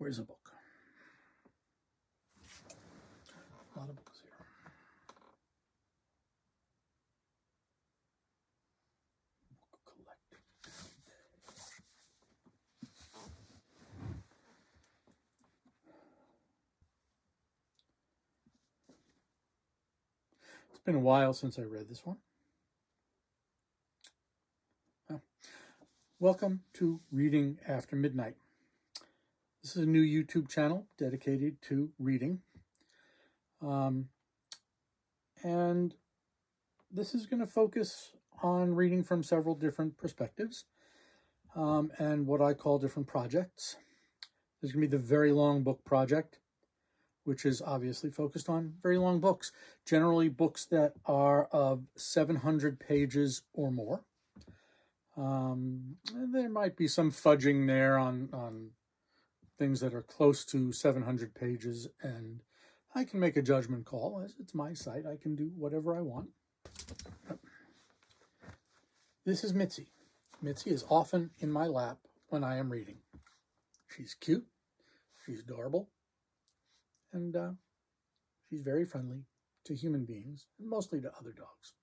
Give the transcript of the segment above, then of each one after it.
Where's a book? A lot of books here. Book collecting. It's been a while since I read this one. Welcome to Reading After Midnight. This is a new YouTube channel dedicated to reading. And this is going to focus on reading from several different perspectives and what I call different projects. There's going to be the Very Long Book Project, which is obviously focused on very long books, generally books that are of 700 pages or more. There might be some fudging there on things that are close to 700 pages, and I can make a judgment call. As it's my site, I can do whatever I want. This is Mitzi. Mitzi is often in my lap when I am reading. She's cute, she's adorable, and she's very friendly to human beings, and mostly to other dogs.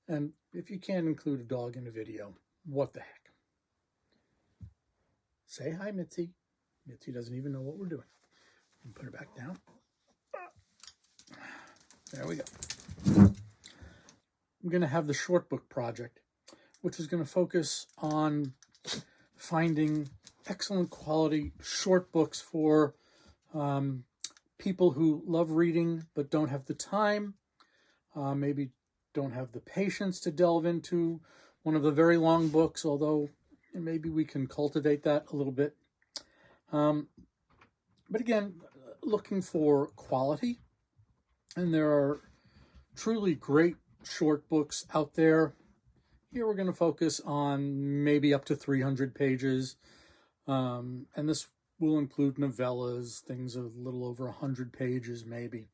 And if you can't include a dog in a video, what the heck? Say hi, Mitzi. Mitzi doesn't even know what we're doing. And put her back down. There we go. I'm going to have the short book project, which is going to focus on finding excellent quality short books for people who love reading but don't have the time, maybe don't have the patience to delve into one of the very long books, although maybe we can cultivate that a little bit. But again, looking for quality, and there are truly great short books out there. Here we're going to focus on maybe up to 300 pages, and this will include novellas, things a little over 100 pages maybe.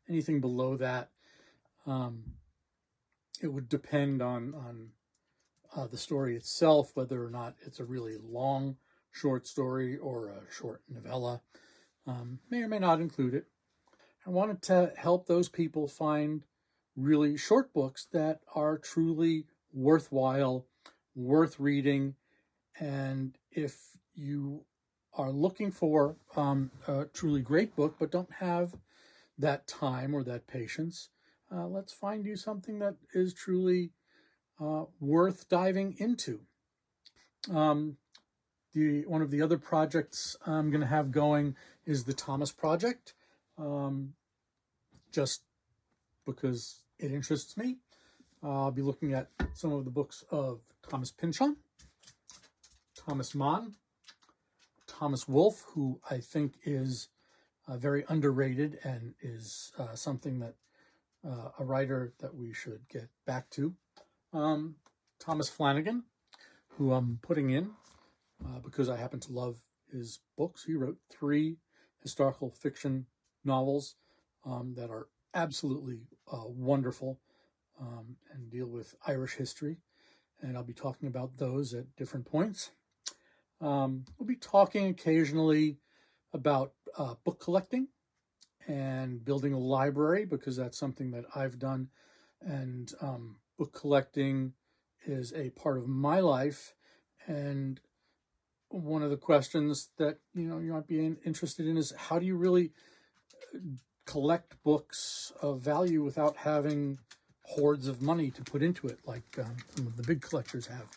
Anything below that, it would depend on the story itself, whether or not it's a really long short story or a short novella. May or may not include it. I wanted to help those people find really short books that are truly worthwhile, worth reading. And if you are looking for a truly great book but don't have that time or that patience, let's find you something that is truly worth diving into. One of the other projects I'm going to have going is the Thomas Project, just because it interests me. I'll be looking at some of the books of Thomas Pynchon, Thomas Mann, Thomas Wolfe, who I think is very underrated and is something that a writer that we should get back to. Thomas Flanagan, who I'm putting in because I happen to love his books. He wrote 3 historical fiction novels that are absolutely wonderful and deal with Irish history. And I'll be talking about those at different points. We'll be talking occasionally about book collecting and building a library, because that's something that I've done. And book collecting is a part of my life. And one of the questions that you might be interested in is, how do you really collect books of value without having hordes of money to put into it, like some of the big collectors have?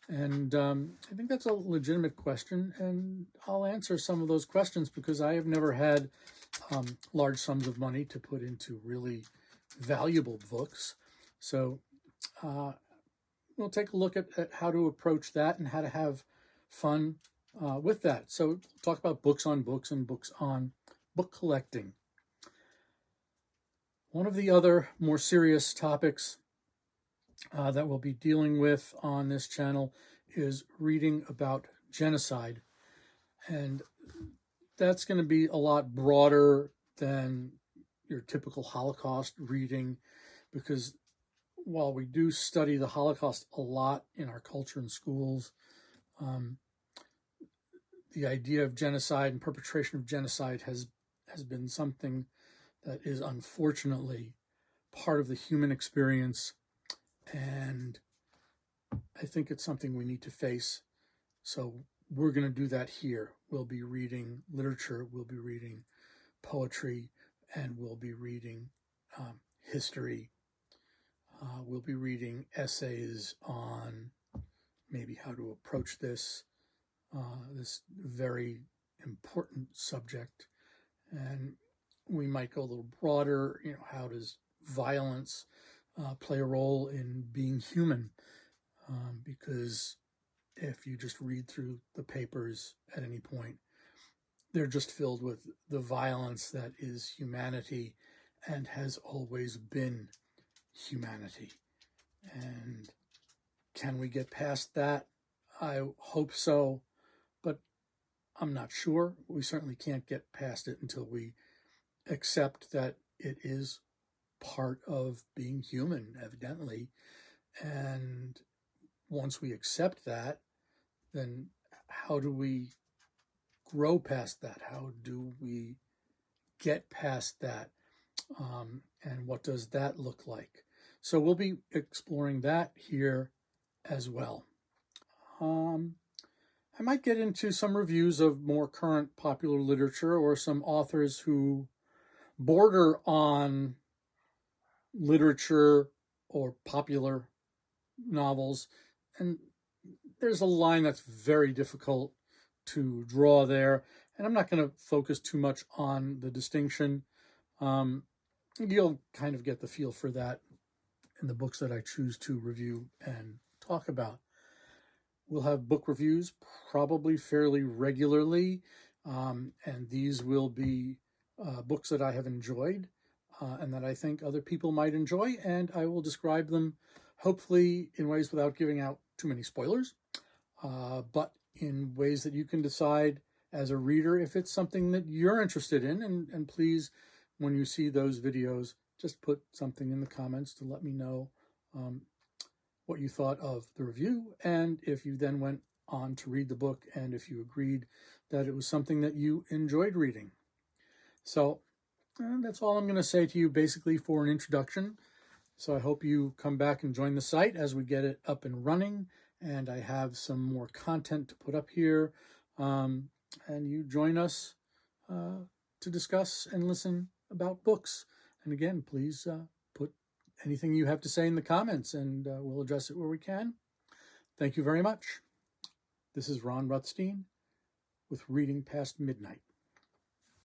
And I think that's a legitimate question, and I'll answer some of those questions because I have never had large sums of money to put into really valuable books. So we'll take a look at how to approach that and how to have fun with that. So we'll talk about books on books and books on book collecting. One of the other more serious topics that we'll be dealing with on this channel is reading about genocide. And that's going to be a lot broader than your typical Holocaust reading, because while we do study the Holocaust a lot in our culture and schools, the idea of genocide and perpetration of genocide has been something that is unfortunately part of the human experience, and I think it's something we need to face. So we're going to do that here. We'll be reading literature, we'll be reading poetry, and we'll be reading history. We'll be reading essays on maybe how to approach this very important subject. And we might go a little broader, how does violence play a role in being human? Because if you just read through the papers at any point, they're just filled with the violence that is humanity and has always been humanity. And can we get past that? I hope so, but I'm not sure. We certainly can't get past it until we accept that it is part of being human, evidently. And once we accept that, then how do we grow past that? How do we get past that? And what does that look like? So we'll be exploring that here as well. I might get into some reviews of more current popular literature or some authors who border on literature or popular novels. And there's a line that's very difficult to draw there. And I'm not going to focus too much on the distinction. You'll kind of get the feel for that in the books that I choose to review and talk about. We'll have book reviews probably fairly regularly, and these will be books that I have enjoyed and that I think other people might enjoy, and I will describe them hopefully in ways without giving out too many spoilers, but in ways that you can decide as a reader if it's something that you're interested in. And please, when you see those videos, just put something in the comments to let me know what you thought of the review, and if you then went on to read the book, and if you agreed that it was something that you enjoyed reading. So that's all I'm going to say to you basically for an introduction. So I hope you come back and join the site as we get it up and running, and I have some more content to put up here, and you join us to discuss and listen about books. And again, please put anything you have to say in the comments, and we'll address it where we can. Thank you very much. This is Ron Rothstein with Reading Past Midnight.